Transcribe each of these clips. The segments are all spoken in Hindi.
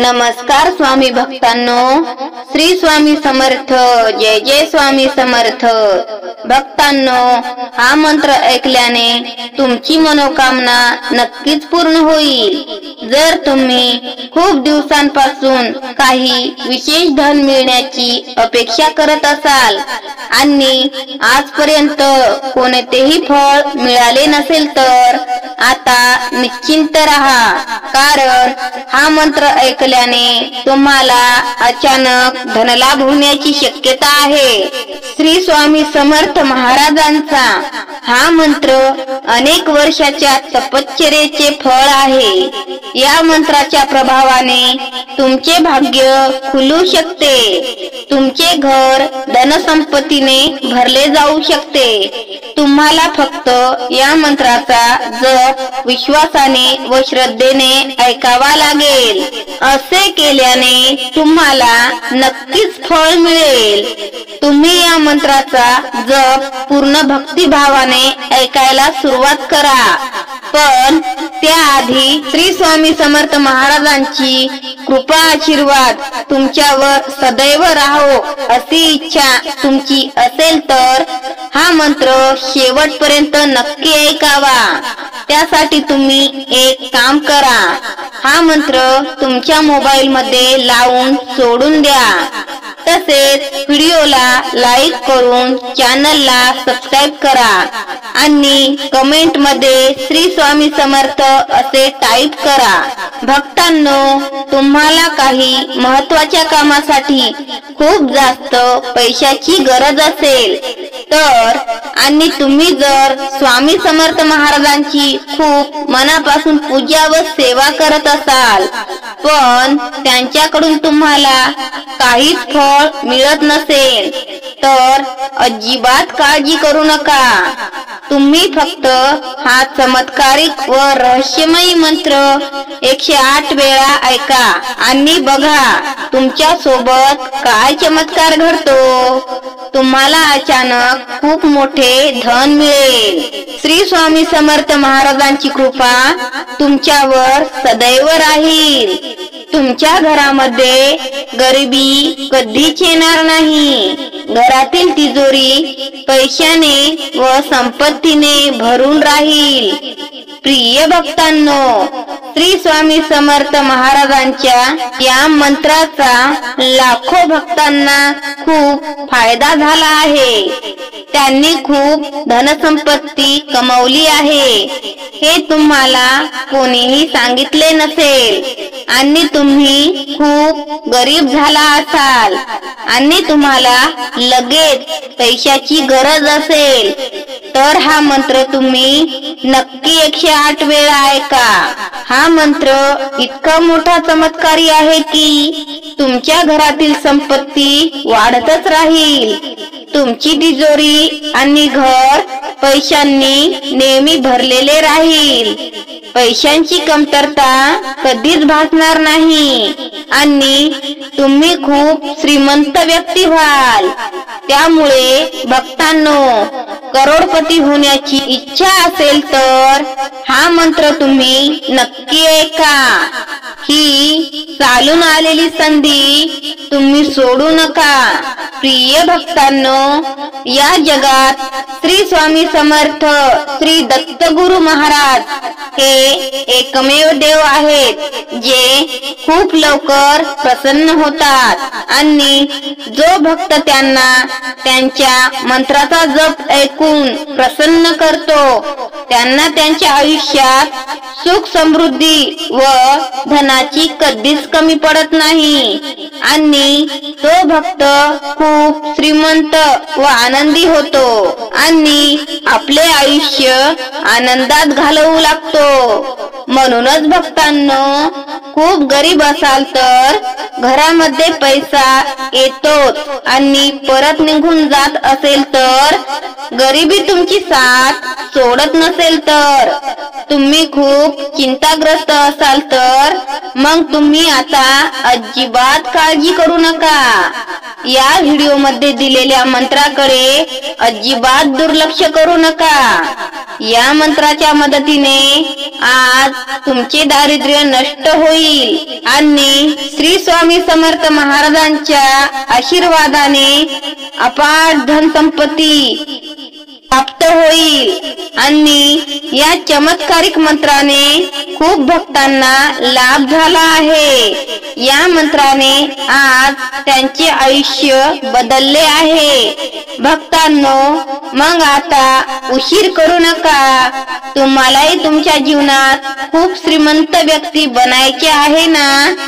नमस्कार स्वामी भक्तांनो, श्री स्वामी समर्थ, जय जय स्वामी समर्थ। भक्तांनो, हा मंत्र ऐकल्याने तुमची मनोकामना नक्कीच पूर्ण होईल। जर तुम्ही खूप दिवसांपासून काही विशेष धन मिळण्याची अपेक्षा करत असाल आणि आजपर्यंत कोणतेही फळ मिळाले नसेल तर आता निश्चिंत राहा, कारण हा मंत्र ऐकल्याने तुम्हाला अचानक धनलाभ होण्याची शक्यता आहे। श्री स्वामी समर्थ महाराजांचा हा मंत्र अनेक वर्षाच्या तपश्चर्येचे फळ आहे। या मंत्राच्या प्रभावाने तुमचे भाग्य खुलू शकते, तुमचे घर धनसंपत्तीने भरले जाऊ शकते। तुम्हाला फक्त या मंत्राचा जप विश्वासाने व श्रद्धेने ऐकावा लागेल। असे केल्याने तुम्हाला नक्कीच फळ मिळेल। तुम्ही या मंत्राचा जप पूर्ण भक्तिभावाने ऐकायला सुरुवात करा, पण त्याआधी श्री स्वामी समर्थ महाराजांची कृपा आशीर्वाद तुमच्यावर सदैव राहो अशी इच्छा तुमची असेल तर हा मंत्र शेवटपर्यंत नक्की ऐकावा। त्यासाठी तुम्ही एक काम करा, हा मंत्र तुमच्या मोबाईल मध्ये लावून सोडून द्या। तसेच व्हिडिओला लाईक करून चॅनलला सबस्क्राईब करा आणि कमेंट मध्ये श्री स्वामी समर्थ असे टाईप करा। भक्तांनो, तुम्हाला काही महत्त्वाच्या कामासाठी खूप जास्त पैशाची गरज असेल तर आणि तुम्ही जर स्वामी समर्थ महाराजांची खूप मनापासून पूजा व सेवा करत असाल पण त्यांच्याकडून तुम्हाला काहीच फळ मिळत नसेल तर अजिबात काळजी करू नका। तुम्ही फक्त हा चमत्कारिक व रहस्यमयी मंत्र 108 वेळा ऐका आणि बघा तुमच्या सोबत काय चमत्कार घडतो। तुम्हाला अचानक खूप मोठे धन मिळेल। श्री स्वामी समर्थ महाराजांची कृपा तुमच्यावर सदैव राहील। तुमच्या घरामध्ये गरिबी कधीच येणार नाही। घरातील तिजोरी पैशाने व संपत्तीने भरून राहील। प्रिय भक्तांनो, श्री स्वामी समर्थ महाराजांच्या या मंत्राचा लाखो भक्तांना खूप फायदा झाला आहे। त्यांनी खूप धनसंपत्ती कमावली आहे, हे तुम्हाला कोणीही सांगितले नसेल आणि तुम्ही खूप गरीब झाला असाल आणि तुम्हाला लगेच पैशाची गरज असेल तर हा मंत्र तुम्ही नक्की 108 वेळा ऐका। हा मंत्र इतका मोठा चमत्कारी आहे की तुमच्या घरातील संपत्ती वाढतच राहील। तुमची तिजोरी आणि घर पैशांनी नेहमी भरलेले राहील। पैशांची कमतरता कधीच भासणार नाही आणि तुम्ही खूप श्रीमंत व्यक्ती व्हाल। त्यामुळे भक्तांनो, करोडपती होण्याची इच्छा असेल तर हा मंत्र तुम्ही नक्की ऐका। ही चालून आलेली संधी तुम्ही सोडू नका। प्रिय भक्तांनो, या जगात श्री स्वामी समर्थ श्री दत्तगुरु महाराज हे एकमेव देव आहेत जे खूप लवकर प्रसन्न होतात आणि जो भक्त त्यांना त्यांच्या मंत्राचा जप ऐकून प्रसन्न करतो त्यांना त्यांच्या आयुष्यात सुख समृद्धी व धनाची कधीच कमी पडत नाही आणि तो भक्त खूप श्रीमंत व आनंदी होतो आणि आपले आयुष्य आनंदात घालवू लागतो। म्हणूनच भक्तांनो, खूप गरीब असाल तर घरामध्ये पैसा येतोच आणि परत निघून जात असेल तर गरिबी तुमची साथ सोडत नसेल तर तुम्ही खूप चिंताग्रस्त असाल तर मग तुम्ही आता अजिबात काळजी करू नका। या व्हिडिओमध्ये दिलेल्या मंत्राकडे अजिबात दुर्लक्ष करू नका। या मंत्राच्या मदतीने आज तुमचे दारिद्र्य नष्ट होईल आणि श्री स्वामी समर्थ महाराजांच्या आशीर्वादाने अपार धनसंपत्ती प्राप्त होईल आणि या चमत्कारिक मंत्राने खूप भक्तांना लाभ झाला आहे। या मंत्राने आज त्यांचे आयुष्य बदलले आहे। भक्तांनो, मग आता उशीर करू नका। तुम्हालाही तुमच्या जीवनात खूप श्रीमंत व्यक्ती बनायचे आहे ना,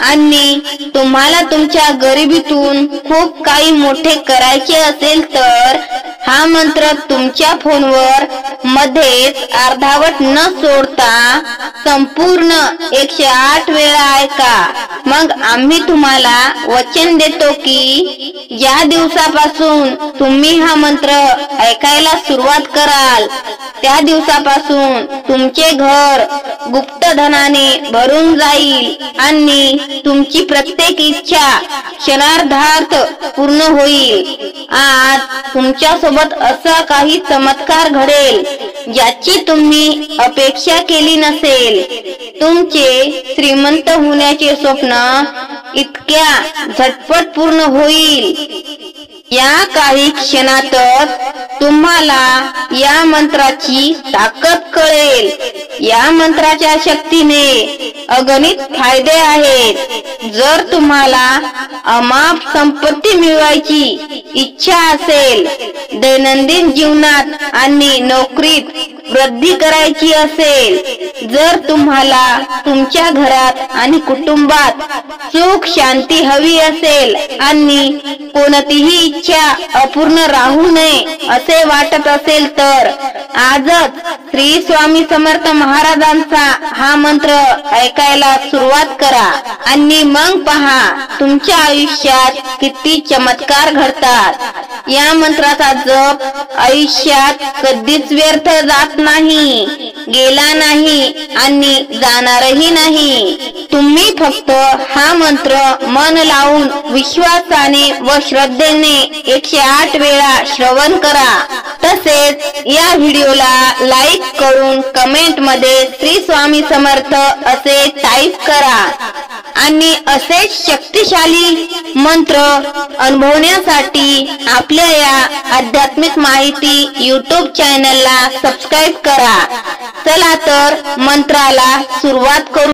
आणि तुम्हाला तुमच्या गरिबीतून खूप काही मोठे करायचे असेल तर हा मंत्र तुमच्या फोनवर मध्येच अर्धावट न सोडता संपूर्ण 108 वेळा ऐका। मग आम्ही तुम्हाला वचन देतो की ज्या दिवसापासून तुम्ही हा मंत्र ऐकायला सुरुवात कराल त्या दिवसापासून तुमचे घर गुप्तधनाने भरून जाईल आणि तुमची प्रत्येक इच्छा क्षणार्धात पूर्ण होईल। आज तुमच्या सोबत असा काही चमत्कार घडेल ज्याची तुम्ही अपेक्षा केली नसेल। तुमचे श्रीमंत होण्याचे स्वप्न इतक्या झटपट पूर्ण होईल। या काही क्षणातच तुम्हाला या मंत्राची ताकद कळेल। या मंत्राच्या शक्तीने अगणित फायदे आहेत। जर तुम्हाला अमाप संपत्ती मिळवायची इच्छा असेल, दैनंदिन जीवनात आणि नोकरीत वृद्धी करायची असेल, जर तुम्हाला तुमच्या घरात आणि कुटुंबात सुख शांती हवी असेल आणि कोणतीही इच्छा अपूर्ण राहू नये असे वाटत असेल तर आजच श्री स्वामी समर्थ महाराजांचा हा मंत्र ऐकायला सुरुवात करा आणि मग पहा तुमच्या आयुष्यात किती चमत्कार घडतात। या मंत्राचा जप आयुष्यात कधीच व्यर्थ जात नाही, गेला नाही आणि जाणारही नाही। तुम्ही फक्त हा मंत्र मन लावून विश्वासाने व श्रद्धेने 108 वेळा श्रवण करा। तसेच या व्हिडिओला लाईक करून कमेंट मध्ये श्री स्वामी समर्थ असे टाईप करा आणि असेच शक्तिशाली मंत्र अनुभवण्यासाठी आपल्या या आध्यात्मिक माहिती YouTube चॅनलला सबस्क्राईब करा। चला तर मंत्राला सुरुवात करू।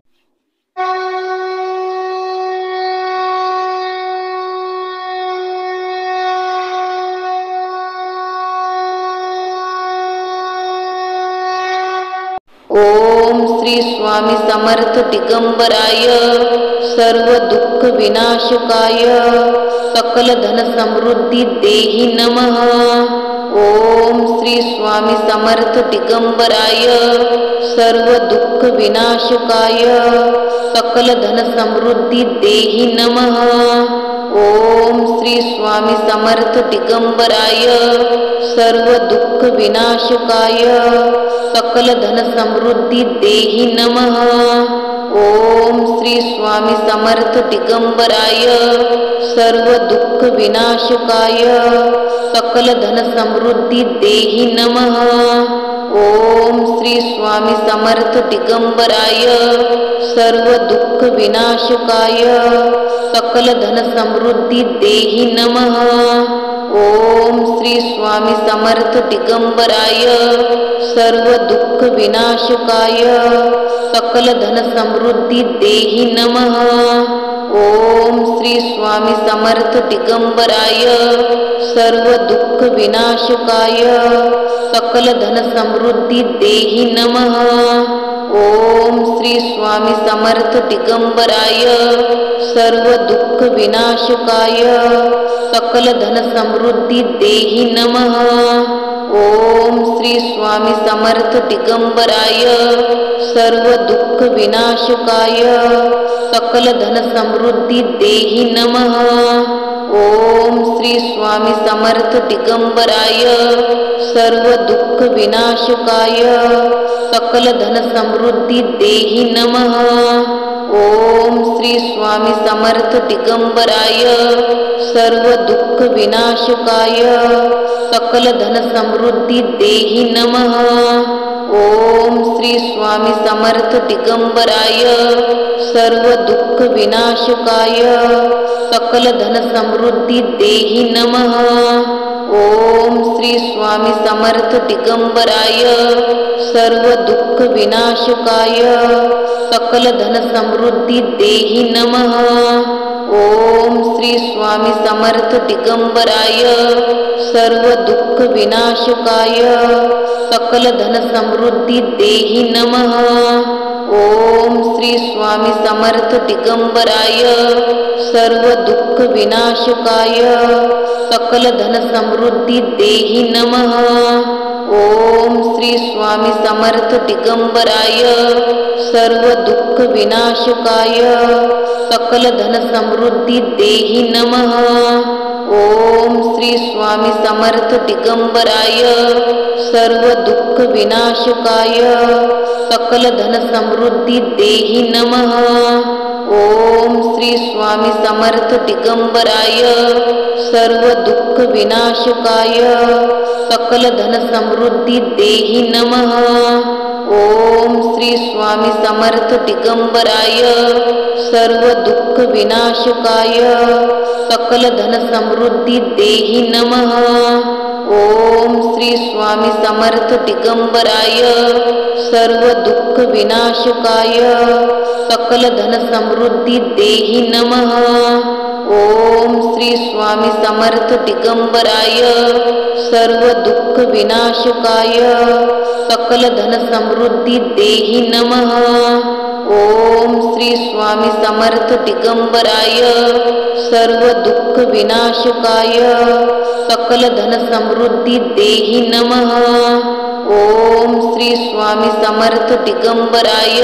ओम श्री स्वामी समर्थ दिगंबराय सर्व दुःख विनाशकाय सकल धन समृद्धी देहि नमः। ओम श्री स्वामी समर्थ दिगंबराय सर्व दुःख विनाशकाय सकल धन समृद्धी देहि नमः। ओम श्री स्वामी समर्थ दिगंबराय सर्व दुःख विनाशकाय सकल धन समृद्धी देहि नमः। ओम श्री स्वामी समर्थ दिगंबराय सर्व दुःख विनाशकाय सकल धन समृद्धी देहि नमः। ओम श्री स्वामी समर्थ दिगंबराय सर्व दुःख विनाशकाय सकल धन समृद्धी देहि नमः। ओम श्री स्वामी समर्थ दिगंबराय सर्व दुःख विनाशकाय सकल धन समृद्धी देहि नमः। ओम श्री स्वामी समर्थ दिगंबराय सर्व दुःख विनाशकाय सकल धन समृद्धी देहि नमः। ओम श्री स्वामी समर्थ दिगंबराय सर्व दुःख विनाशकाय सकल धन समृद्धी देहि नमः। ओम श्री स्वामी समर्थ दिगंबराय सर्व दुःख विनाशकाय सकल धन समृद्धी देहि नमः। ओम श्री स्वामी समर्थ दिगंबराय सर्व दुःख विनाशकाय सकल धन समृद्धी देहि नमः। ओम श्री स्वामी समर्थ दिगंबराय सर्व दुःख विनाशकाय सकल धन समृद्धी देहि नमः। ओम श्री स्वामी समर्थ दिगंबराय सर्व दुःख विनाशकाय सकल धन समृद्धी देहि नमः। ओम श्री स्वामी समर्थ दिगंबराय सर्व दुःख विनाशकाय सकल धन समृद्धी देहि नमः। ओम श्री स्वामी समर्थ दिगंबराय सर्व दुःख विनाशकाय सकल धन समृद्धी देहि नमः। ओम श्री स्वामी समर्थ दिगंबराय सर्व दुःख विनाशकाय सकल धन समृद्धी देहि नमः। ओम श्री स्वामी समर्थ दिगंबराय सर्व दुःख विनाशकाय सकल धन समृद्धी देहि नमः। ओम श्री स्वामी समर्थ दिगंबराय सर्व दुःख विनाशकाय सकल धन समृद्धी देहि नमः। ओम श्री स्वामी समर्थ दिगंबराय सर्व दुःख विनाशकाय सकल धन समृद्धी देहि नमः। ओम श्री स्वामी समर्थ दिगंबराय सर्व दुःख विनाशकाय सकल धन समृद्धी देहि नमः। ओम श्री स्वामी समर्थ दिगंबराय सर्व दुःख विनाशकाय सकल धन समृद्धी देहि नमः। ओम श्री स्वामी समर्थ दिगंबराय सर्व दुःख विनाशकाय सकल धन समृद्धी देहि नमः। ओम श्री स्वामी समर्थ दिगंबराय सर्व दुःख विनाशकाय सकल धन समृद्धी देहि नमः। ओम श्री स्वामी समर्थ दिगंबराय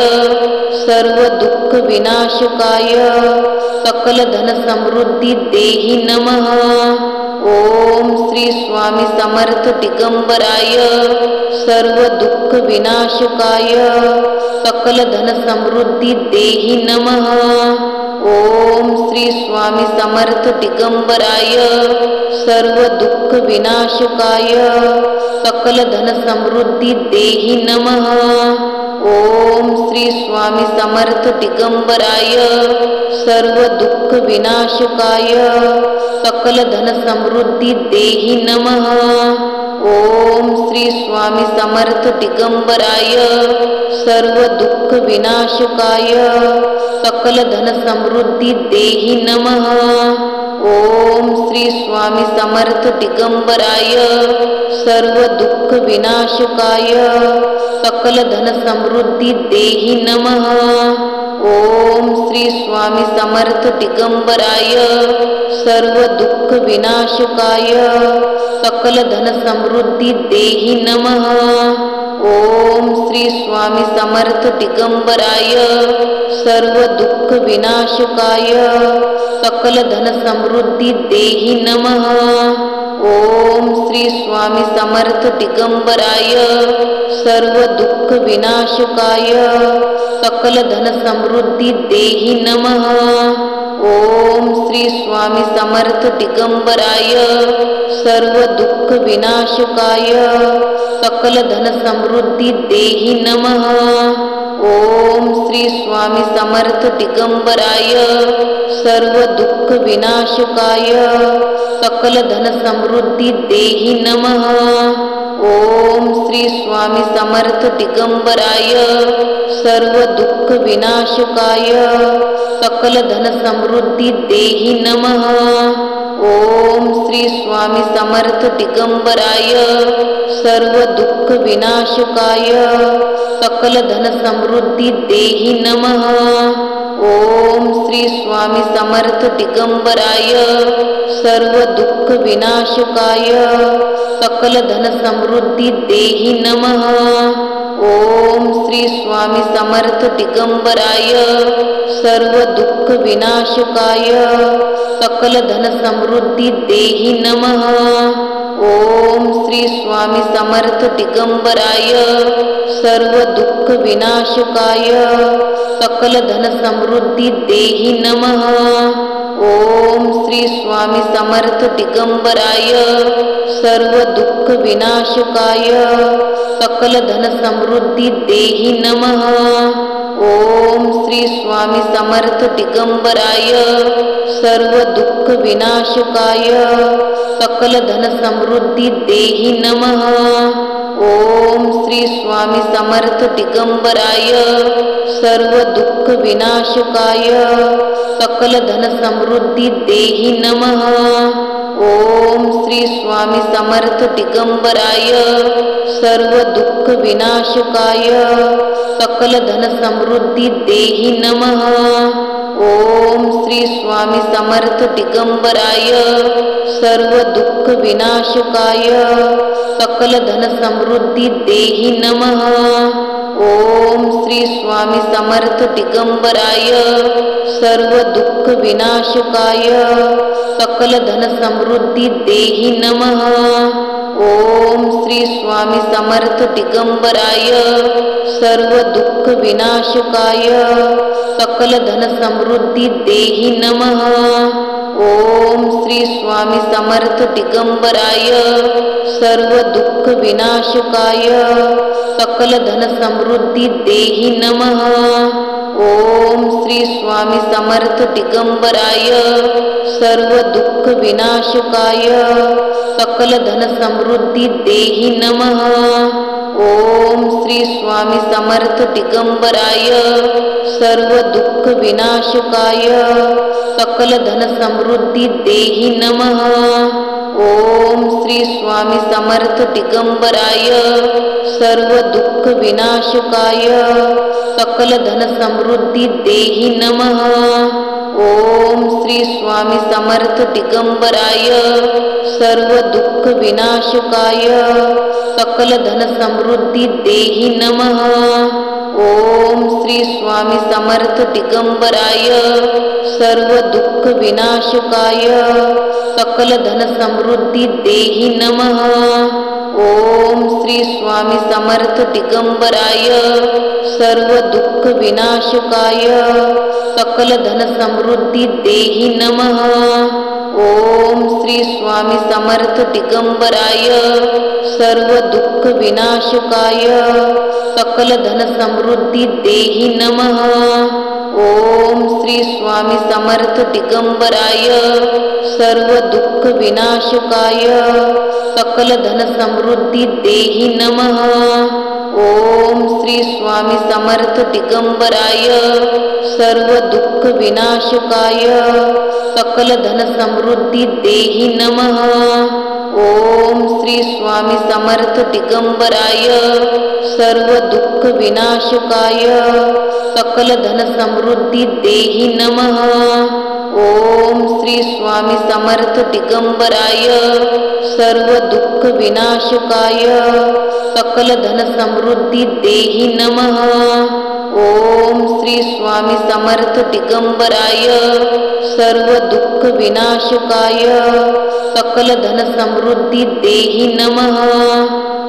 सर्व दुःख विनाशकाय सकल धन समृद्धी देहि नमः। ओम श्री स्वामी समर्थ दिगंबराय सर्व दुःख विनाशकाय सकल धन समृद्धी देहि नमः। ओम श्री स्वामी समर्थ दिगंबराय सर्व दुःख विनाशकाय सकल धन समृद्धी देहि नमः। ओम श्री स्वामी समर्थ दिगंबराय सर्व दुःख विनाशकाय सकल धन समृद्धी देहि नमः। ओम श्री स्वामी समर्थ दिगंबराय सर्व दुःख विनाशकाय सकल धन समृद्धी देहि नमः। ओम श्री स्वामी समर्थ दिगंबराय सर्व दुःख विनाशकाय सकल धन समृद्धी देहि नमः। ओम श्री स्वामी समर्थ दिगंबराय सर्व दुःख विनाशकाय सकल धन समृद्धी देहि नमः। ओम श्री स्वामी समर्थ दिगंबराय सर्व दुःख विनाशकाय सकल धन समृद्धी देहि नमः। ओम श्री स्वामी समर्थ दिगंबराय सर्व दुःख विनाशकाय सकल धन समृद्धी देहि नमः। ओम श्री स्वामी समर्थ दिगंबराय सर्व दुःख विनाशकाय सकल धन समृद्धी देहि नमः। ओम श्री स्वामी समर्थ दिगंबराय सर्व दुःख विनाशकाय सकल धन समृद्धी देहि नमः। ओम श्री स्वामी समर्थ दिगंबराय सर्व दुःख विनाशकाय सकल धन समृद्धी देहि नमः। ओम श्री स्वामी समर्थ दिगंबराय सर्व दुःख विनाशकाय सकल धन समृद्धी देहि नमः। ओम श्री स्वामी समर्थ दिगंबराय सर्व दुःख विनाशकाय सकल धन समृद्धी देहि नमः। ओम श्री स्वामी समर्थ दिगंबराय सर्व दुःख विनाशकाय सकल धन समृद्धी देहि नमः। ओम श्री स्वामी समर्थ दिगंबराय सर्व दुःख विनाशकाय सकल धन समृद्धी देहि नमः। ओम श्री स्वामी समर्थ दिगंबराय सर्व दुःख विनाशकाय सकल धन समृद्धी देहि नमः। ओम श्री स्वामी समर्थ दिगंबराय सर्व दुःख विनाशकाय सकल धन समृद्धी देहि नमः। ओम श्री स्वामी समर्थ दिगंबराय सर्व दुःख विनाशकाय सकल धन समृद्धी देहि नमः। ओम श्री स्वामी समर्थ दिगंबराय सर्व दुःख विनाशकाय सकल धन समृद्धी देहि नमः। ओम श्री स्वामी समर्थ दिगंबराय सर्व दुःख विनाशकाय सकल धन समृद्धी देहि नमः। ओम श्री स्वामी समर्थ दिगंबराय सर्व दुःख विनाशकाय सकल धन समृद्धी देहि नमः। ओम श्री स्वामी समर्थ दिगंबराय सर्व दुःख विनाशकाय सकल धन समृद्धी देहि नमः। ओम श्री स्वामी समर्थ दिगंबराय सर्व दुःख विनाशकाय सकल धन समृद्धी देहि नमः। ओम श्री स्वामी समर्थ दिगंबराय सर्व दुःख विनाशकाय सकल धन समृद्धी देहि नमः। ओम श्री स्वामी समर्थ दिगंबराय सर्व दुःख विनाशकाय सकल धन समृद्धी देहि नमः। ओम श्री स्वामी समर्थ दिगंबराय सर्व दुःख विनाशकाय सकल धन समृद्धी देहि नमः। ओम श्री स्वामी समर्थ दिगंबराय सर्व दुःख विनाशकाय सकल धन समृद्धी देहि नमः। ओम श्री स्वामी समर्थ दिगंबराय सर्व दुःख विनाशकाय सकल धन समृद्धी देहि नमः। ओम श्री स्वामी समर्थ दिगंबराय सर्व दुःख विनाशकाय सकल धन समृद्धी देहि नमः। ओम श्री स्वामी समर्थ दिगंबराय सर्व दुःख विनाशकाय सकल धन समृद्धी देहि नमः। ओम श्री स्वामी समर्थ दिगंबराय सर्व दुःख विनाशकाय सकल धन समृद्धी देहि नमः। ओम श्री स्वामी समर्थ दिगंबराय सर्व दुःख विनाशकाय सकल धन समृद्धी देहि नमः। ओम श्री स्वामी समर्थ दिगंबराय सर्व दुःख विनाशकाय सकल धन समृद्धी देहि नमः। ओम श्री स्वामी समर्थ दिगंबराय सर्व दुःख विनाशकाय सकल धन समृद्धी देहि नमः। ओम श्री स्वामी समर्थ दिगंबराय सर्व दुःख विनाशकाय सकल धन समृद्धी देहि नमः।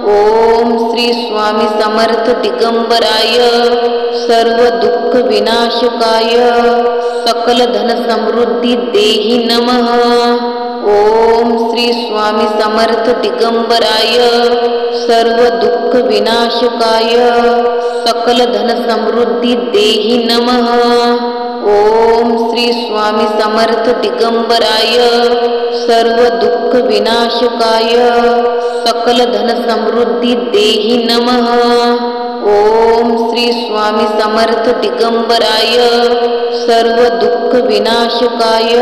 ओम श्री स्वामी समर्थ दिगंबराय सर्व दुःख विनाशकाय सकल धन समृद्धी देहि नमः। ओम श्री स्वामी समर्थ दिगंबराय सर्व दुःख विनाशकाय सकल धन समृद्धी देहि नमः। ओम श्री स्वामी समर्थ दिगंबराय सर्व दुःख विनाशकाय सकल धन समृद्धी देहि नमः। ओम श्री स्वामी समर्थ दिगंबराय सर्व दुःख विनाशकाय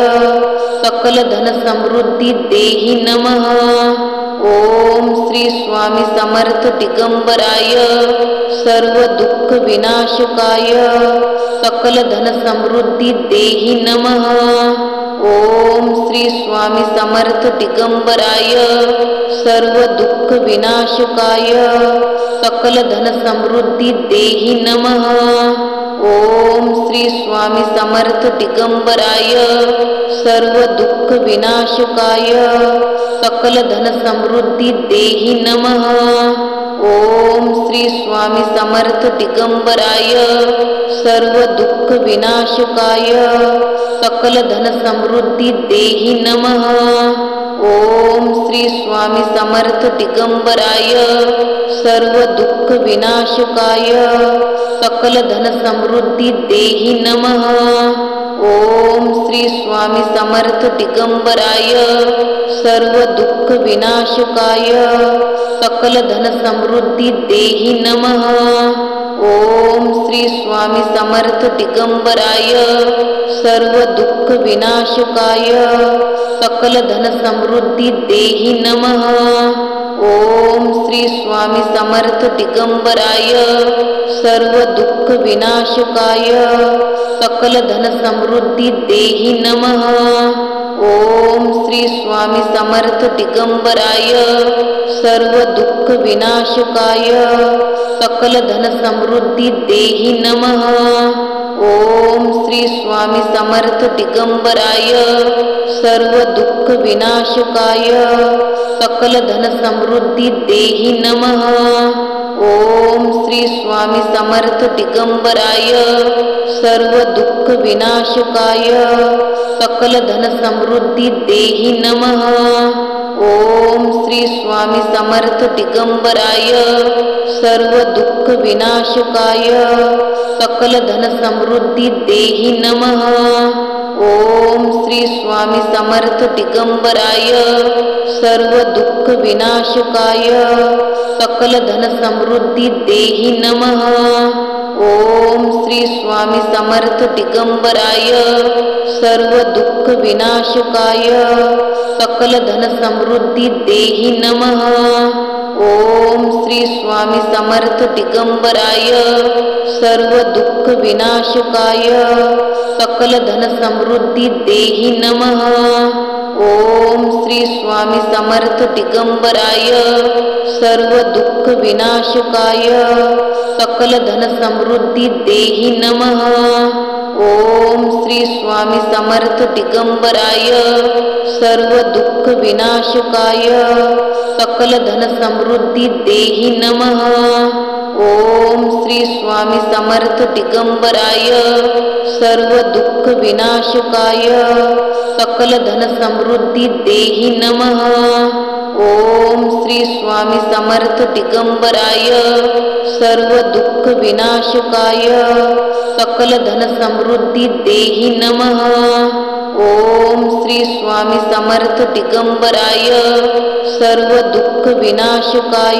सकल धन समृद्धी देहि नमः। ओम श्री स्वामी समर्थ दिगंबराय सर्व दुःख विनाशकाय सकल धन समृद्धी देहि नमः। ओम श्री स्वामी समर्थ दिगंबराय सर्व दुःख विनाशकाय सकल धन समृद्धी देहि नमः। ओम श्री स्वामी समर्थ दिगंबराय सर्व दुःख विनाशकाय सकल धन समृद्धी देहि नमः। ओम श्री स्वामी समर्थ दिगंबराय सर्व दुःख विनाशकाय सकल धन समृद्धी देहि नमः। ओम श्री स्वामी समर्थ दिगंबराय सर्व दुःख विनाशकाय सकल धन समृद्धी देहि नमः। ओम श्री स्वामी समर्थ दिगंबराय सर्व दुःख विनाशकाय सकल धन समृद्धी देहि नमः। ओम श्री स्वामी समर्थ दिगंबराय सर्व दुःख विनाशकाय सकल धन समृद्धी देहि नमः। ओम श्री स्वामी समर्थ दिगंबराय सर्व दुःख विनाशकाय सकल धन समृद्धी देहि नमः। ओम श्री स्वामी समर्थ दिगंबराय सर्व दुःख विनाशकाय सकल धन समृद्धी देहि नमः। ओम श्री स्वामी समर्थ दिगंबराय सर्व दुःख विनाशकाय सकल धन समृद्धी देहि नमः। ओम श्री स्वामी समर्थ दिगंबराय सर्व दुःख विनाशकाय सकल धन समृद्धी देहि नमः। ओम श्री स्वामी समर्थ दिगंबराय सर्व दुःख विनाशकाय सकल धन समृद्धी देहि नमः। ओम श्री स्वामी समर्थ दिगंबराय सर्व दुःख विनाशकाय सकल धन समृद्धी देहि नमः। ओम श्री स्वामी समर्थ दिगंबराय सर्व दुःख विनाशकाय सकल धन समृद्धी देहि नमः। ओम श्री स्वामी समर्थ दिगंबराय सर्व दुःख विनाशकाय सकल धन समृद्धी देहि नमः। ओम श्री स्वामी समर्थ दिगंबराय सर्व दुःख विनाशकाय सकल धन समृद्धी देहि नमः। ओम श्री स्वामी समर्थ दिगंबराय सर्व दुःख विनाशकाय सकल धन समृद्धी देहि नमः। ओम श्री स्वामी समर्थ दिगंबराय सर्व दुःख विनाशकाय सकल धन समृद्धी देहि नमः। ओम श्री स्वामी समर्थ दिगंबराय सर्व दुःख विनाशकाय सकल धन समृद्धी देहि नमः। ओम श्री स्वामी समर्थ दिगंबराय सर्व दुःख विनाशकाय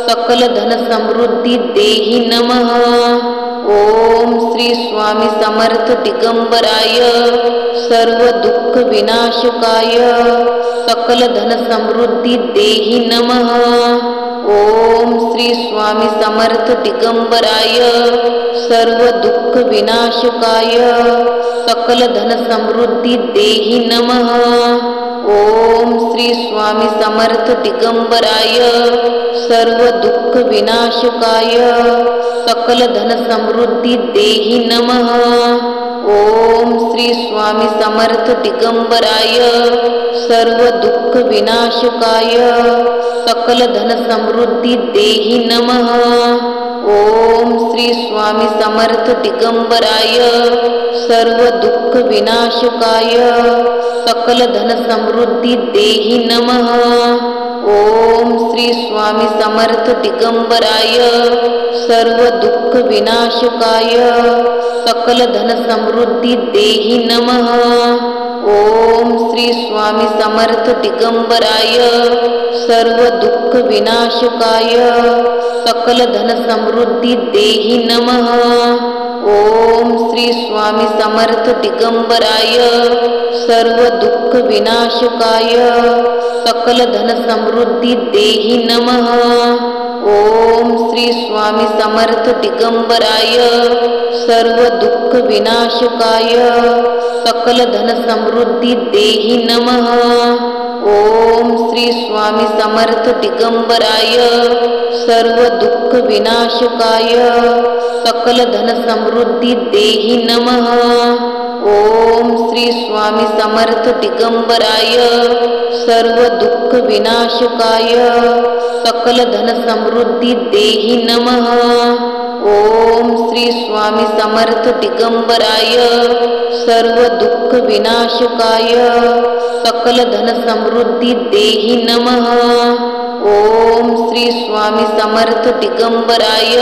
सकल धन समृद्धी देहि नमः। ओम श्री स्वामी समर्थ दिगंबराय सर्व दुःख विनाशकाय सकल धन समृद्धी देहि नमः। ओम श्री स्वामी समर्थ दिगंबराय सर्व दुःख विनाशकाय सकल धन समृद्धी देहि नमः। ओम श्री स्वामी समर्थ दिगंबराय सर्व दुःख विनाशकाय सकल धन समृद्धी देहि नमः। ओम श्री स्वामी समर्थ दिगंबराय सर्व दुःख विनाशकाय सकल धन समृद्धी देहि नमः। ओम श्री स्वामी समर्थ दिगंबराय सर्व दुःख विनाशकाय सकल धन समृद्धी देहि नमः। ओम श्री स्वामी समर्थ दिगंबराय सर्व दुःख विनाशकाय सकल धन समृद्धी देहि नमः। ओम श्री स्वामी समर्थ दिगंबराय सर्व दुःख विनाशकाय सकल धन समृद्धी देहि नमः। ओम श्री स्वामी समर्थ दिगंबराय सर्व दुःख विनाशकाय सकल धन समृद्धी देहि नमः। ओम श्री स्वामी समर्थ दिगंबराय सर्व दुःख विनाशकाय सकल धन समृद्धी देहि नमः। ओम श्री स्वामी समर्थ दिगंबराय सर्व दुःख विनाशकाय सकल धन समृद्धी देहि नमः। ओम श्री स्वामी समर्थ दिगंबराय सर्व दुःख विनाशकाय सकल धन समृद्धी देहि नमः। ओम श्री स्वामी समर्थ दिगंबराय सर्व दुःख विनाशकाय सकल धन समृद्धी देहि नमः। ओम श्री स्वामी समर्थ दिगंबराय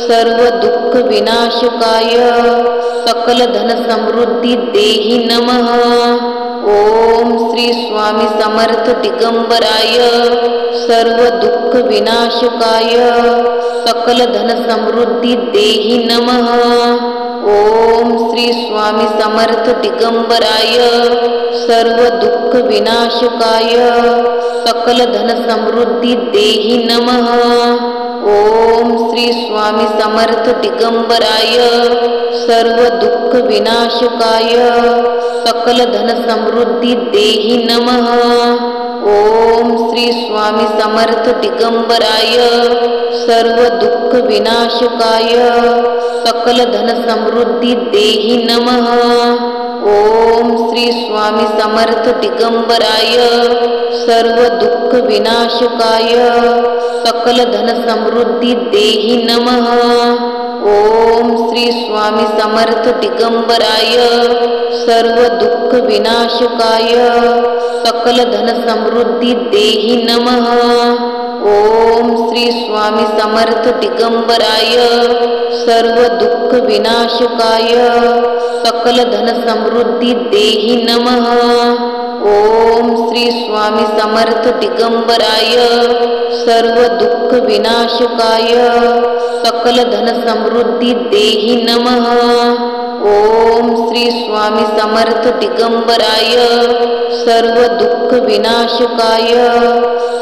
सर्व दुःख विनाशकाय सकल धन समृद्धी देहि नमः। ओम श्री स्वामी समर्थ दिगंबराय सर्व दुःख विनाशकाय सकल धन समृद्धी देहि नमः। ओम श्री स्वामी समर्थ दिगंबराय सर्व दुःख विनाशकाय सकल धन समृद्धी देहि नमः। ओम श्री स्वामी समर्थ दिगंबराय सर्व दुःख विनाशकाय सकल धन समृद्धी देहि नमः। ओम श्री स्वामी समर्थ दिगंबराय सर्व दुःख विनाशकाय सकल धन समृद्धी देहि नमः। ओम श्री स्वामी समर्थ दिगंबराय सर्व दुःख विनाशकाय सकल धन समृद्धी देहि नमः। ओम श्री स्वामी समर्थ दिगंबराय सर्व दुःख विनाशकाय सकल धन समृद्धी देहि नमः। ओम श्री स्वामी समर्थ दिगंबराय सर्व दुःख विनाशकाय सकल धन समृद्धी देहि नमः। ओम श्री स्वामी समर्थ दिगंबराय सर्व दुःख विनाशकाय सकल धन समृद्धी देहि नमः। ओम श्री स्वामी समर्थ दिगंबराय सर्व दुःख विनाशकाय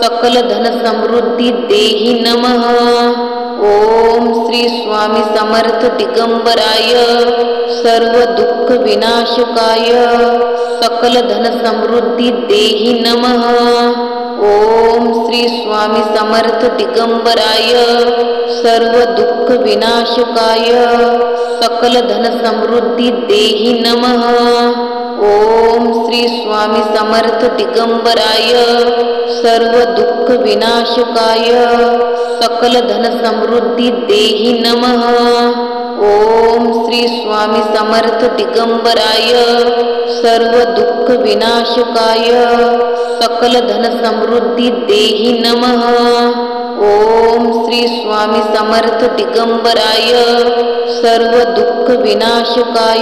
सकल धन समृद्धी देहि नमः। ओम श्री स्वामी समर्थ दिगंबराय सर्व दुःख विनाशकाय सकल धन समृद्धी देहि नमः। ओम श्री स्वामी समर्थ दिगंबराय सर्व दुःख विनाशकाय सकल धन समृद्धी देहि नमः। ओम श्री स्वामी समर्थ दिगंबराय सर्व दुःख विनाशकाय सकल धन समृद्धी देहि नमः। ओम श्री स्वामी समर्थ दिगंबराय सर्व दुःख विनाशकाय सकल धन समृद्धी देहि नमः। ओम श्री स्वामी समर्थ दिगंबराय सर्व दुःख विनाशकाय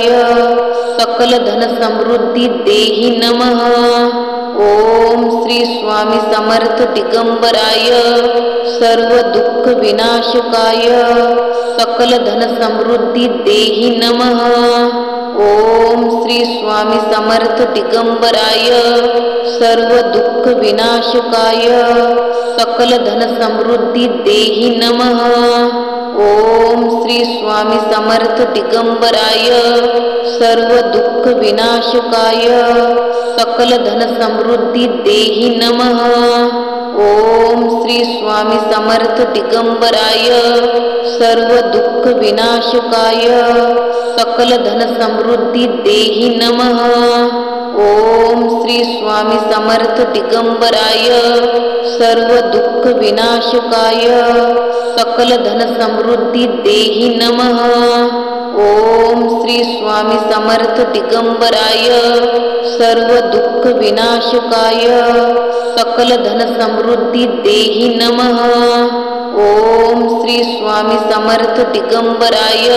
सकल धन समृद्धी देहि नमः। ओम श्री स्वामी समर्थ दिगंबराय सर्व दुःख विनाशकाय सकल धन समृद्धी देहि नमः। ओम श्री स्वामी समर्थ दिगंबराय सर्व दुःख विनाशकाय सकल धन समृद्धी देहि नमः। ओम श्री स्वामी समर्थ दिगंबराय सर्व दुःख विनाशकाय सकल धन समृद्धी देहि नमः। ओम श्री स्वामी समर्थ दिगंबराय सर्व दुःख विनाशकाय सकल धन समृद्धी देहि नमः। ओम श्री स्वामी समर्थ दिगंबराय सर्व दुःख विनाशकाय सकल धन समृद्धी देहि नमः। ओम श्री स्वामी समर्थ दिगंबराय सर्व दुःख विनाशकाय सकल धन समृद्धी देहि नमः। ओम श्री स्वामी समर्थ दिगंबराय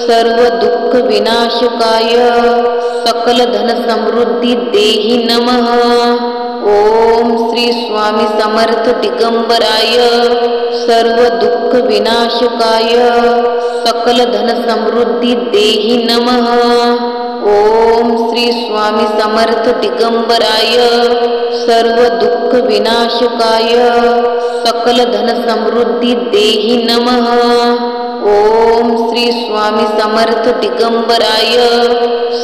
सर्व दुःख विनाशकाय सकल धन समृद्धी देहि नमः। ओम श्री स्वामी समर्थ दिगंबराय सर्व दुःख विनाशकाय सकल धन समृद्धी देहि नमः। ओम श्री स्वामी समर्थ दिगंबराय सर्व दुःख विनाशकाय सकल धन समृद्धी देहि नमः। ओम श्री स्वामी समर्थ दिगंबराय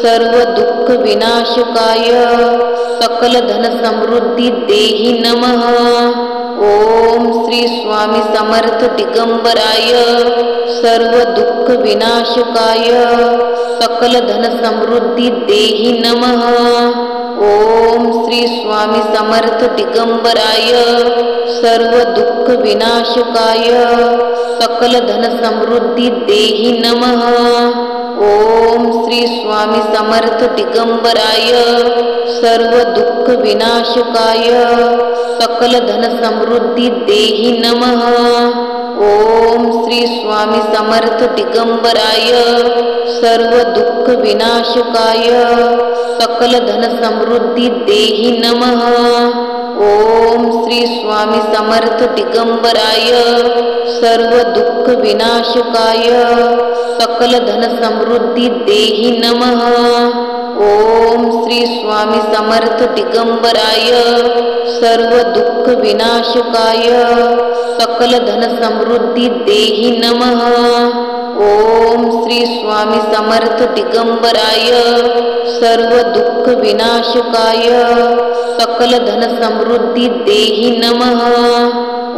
सर्व दुःख विनाशकाय सकल धन समृद्धी देहि नमः। ओम श्री स्वामी समर्थ दिगंबराय सर्व दुःख विनाशकाय सकल धन समृद्धी देहि नमः। ओम श्री स्वामी समर्थ दिगंबराय सर्व दुःख विनाशकाय सकल धन समृद्धी देहि नमः। ओम श्री स्वामी समर्थ दिगंबराय सर्व दुःख विनाशकाय सकल धन समृद्धी देहि नमः। ओम श्री स्वामी समर्थ दिगंबराय सर्व दुःख विनाशकाय सकल धन समृद्धी देहि नमः। ओम श्री स्वामी समर्थ दिगंबराय सर्व दुःख विनाशकाय सकल धन समृद्धी देहि नमः। ओम श्री स्वामी समर्थ दिगंबराय सर्व दुःख विनाशकाय सकल धन समृद्धी देहि नमः। ओम श्री स्वामी समर्थ दिगंबराय सर्व दुःख विनाशकाय सकल धन समृद्धी देहि नमः।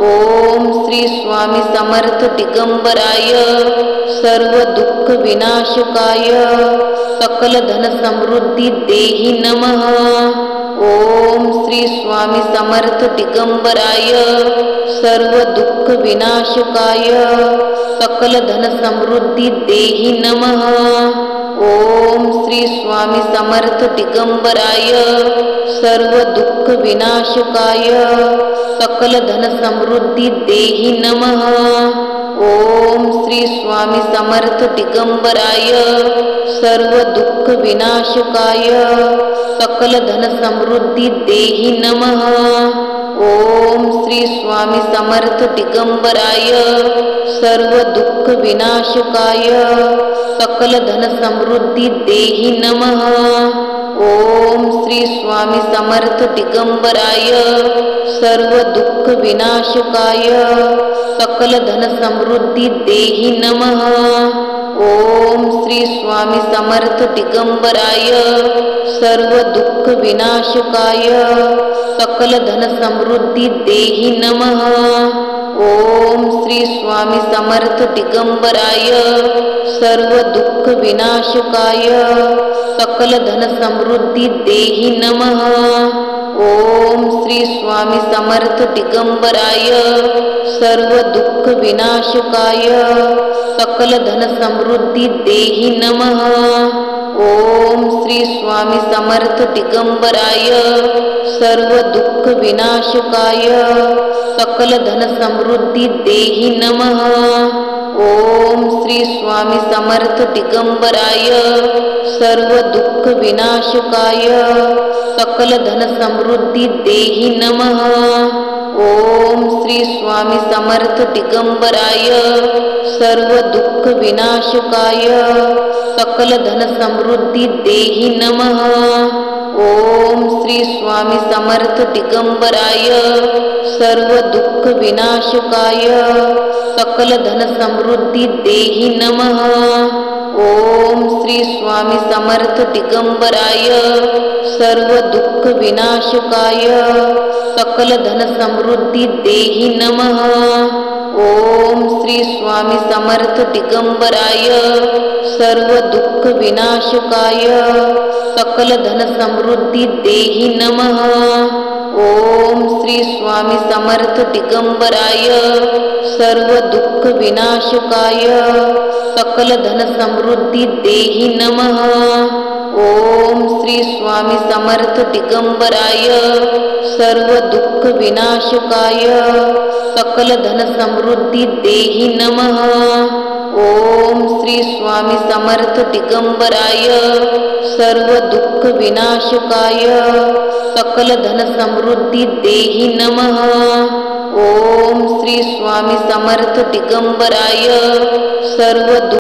ओम श्री स्वामी समर्थ दिगंबराय सर्व दुःख विनाशकाय सकल धन समृद्धी देहि नमः। ओम श्री स्वामी समर्थ दिगंबराय सर्व दुःख विनाशकाय सकल धन समृद्धी देहि नमः। ओम श्री स्वामी समर्थ दिगंबराय सर्व दुःख विनाशकाय सकल धन समृद्धी देहि नमः। ओम श्री स्वामी समर्थ दिगंबराय सर्व दुःख विनाशकाय सकल धन समृद्धी देहि नमः। ओम श्री स्वामी समर्थ दिगंबराय सर्व दुःख विनाशकाय सकल धन समृद्धी देहि नमः। ओम श्री स्वामी समर्थ दिगंबराय सर्व दुःख विनाशकाय सकल धन समृद्धी देहि नमः। ओम श्री स्वामी समर्थ दिगंबराय सर्व दुःख विनाशकाय सकल धन समृद्धी देहि नमः। ओम श्री स्वामी समर्थ दिगंबराय सर्व दुःख विनाशकाय सकल धन समृद्धी देहि नमः। ओम श्री स्वामी समर्थ दिगंबराय सर्व दुःख विनाशकाय सकल धन समृद्धी देहि नमः। ओम श्री स्वामी समर्थ दिगंबराय सर्व दुःख विनाशकाय सकल धन समृद्धी देहि नमः। ओम श्री स्वामी समर्थ दिगंबराय सर्व दुःख विनाशकाय सकल धन समृद्धी देहि नमः। ओम श्री स्वामी समर्थ दिगंबराय सर्व दुःख विनाशकाय सकल धन समृद्धी देहि नमः। ओम श्री स्वामी समर्थ दिगंबराय सर्व दुःख विनाशकाय सकल धन समृद्धी देहि नमः। ओम श्री स्वामी समर्थ दिगंबराय सर्व दुःख विनाशकाय सकल धन समृद्धी देहि नमः। ओम श्री स्वामी समर्थ दिगंबराय सर्व दुःख विनाशकाय सकल धन समृद्धी देहि नमः। ओम श्री स्वामी समर्थ दिगंबराय सर्व दुःख विनाशकाय सकल धन समृद्धी देहि नमः। ओम श्री स्वामी समर्थ दिगंबराय सर्व दुःख विनाशकाय सकल धन समृद्धी देहि नमः। ओम श्री स्वामी समर्थ दिगंबराय सर्व दुःख विनाशकाय सकल धन समृद्धी देहि नमः। ओम श्री स्वामी समर्थ दिगंबराय सर्व